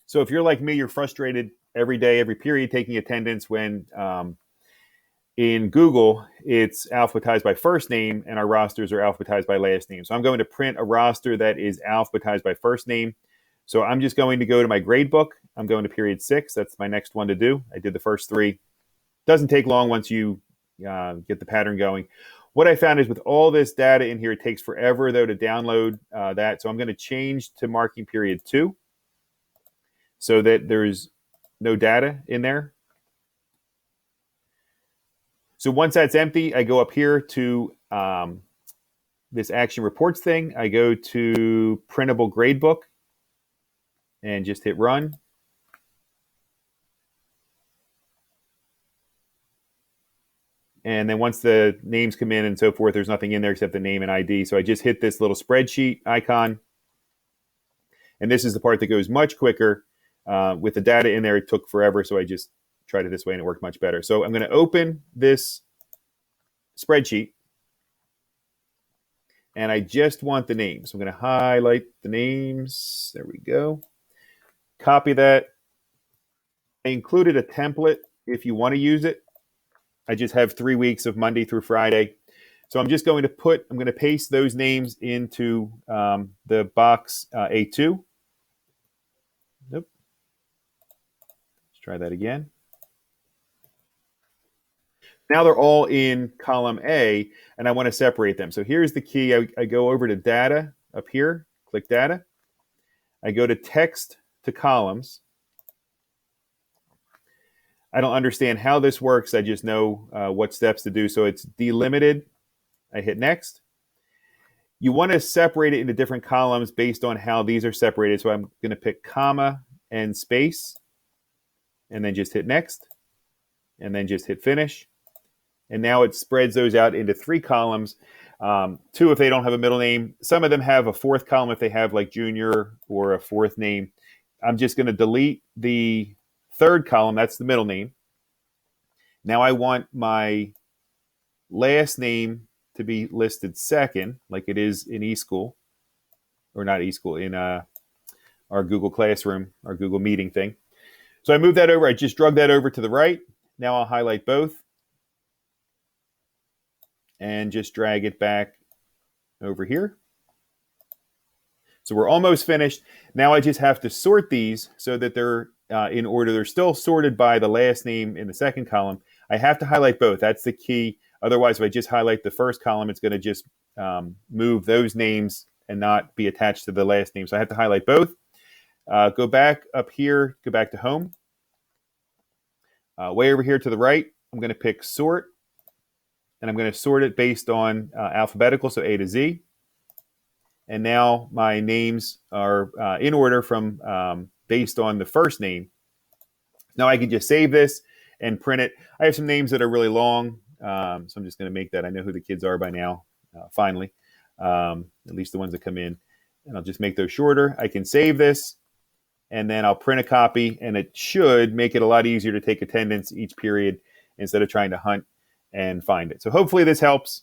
So if you're like me, you're frustrated every day, every period taking attendance when in Google, it's alphabetized by first name and our rosters are alphabetized by last name. So I'm going to print a roster that is alphabetized by first name. So I'm just going to go to my grade book. I'm going to period 6. That's my next one to do. I did the first 3. Doesn't take long once you get the pattern going. What I found is with all this data in here, it takes forever, though, to download that. So I'm going to change to marking period 2 so that there's no data in there. So once that's empty, I go up here to this action reports thing. I go to printable gradebook and just hit run. And then once the names come in and so forth, there's nothing in there except the name and ID. So I just hit this little spreadsheet icon. And this is the part that goes much quicker. With the data in there, it took forever. So I just tried it this way and it worked much better. So I'm going to open this spreadsheet. And I just want the names. I'm going to highlight the names. There we go. Copy that. I included a template if you want to use it. I just have 3 weeks of Monday through Friday. So I'm just going to paste those names into the box A2. Nope. Let's try that again. Now they're all in column A, and I want to separate them. So here's the key. I go over to data up here, click data. I go to text to columns. I don't understand how this works. I just know what steps to do. So it's delimited. I hit next. You want to separate it into different columns based on how these are separated. So I'm going to pick comma and space, and then just hit next, and then just hit finish. And now it spreads those out into 3 columns. 2 if they don't have a middle name. Some of them have a 4th column if they have like junior or a 4th name. I'm just going to delete the 3rd column. That's the middle name. Now I want my last name to be listed second, like it is in eSchool, or not eSchool, in our Google Classroom, our Google Meeting thing. So I moved that over. I just drug that over to the right. Now I'll highlight both and just drag it back over here. So we're almost finished. Now I just have to sort these so that they're in order. They're still sorted by the last name in the 2nd column. I have to highlight both. That's the key. Otherwise, if I just highlight the 1st column, it's going to just move those names and not be attached to the last name. So I have to highlight both. Go back up here, go back to home. Way over here to the right, I'm going to pick sort. And I'm going to sort it based on alphabetical, so A to Z. And now my names are in order from based on the first name. Now I can just save this and print it. I have some names that are really long, so I'm just going to make that. I know who the kids are by now, finally, at least the ones that come in. And I'll just make those shorter. I can save this, and then I'll print a copy, and it should make it a lot easier to take attendance each period instead of trying to hunt and find it. So hopefully this helps.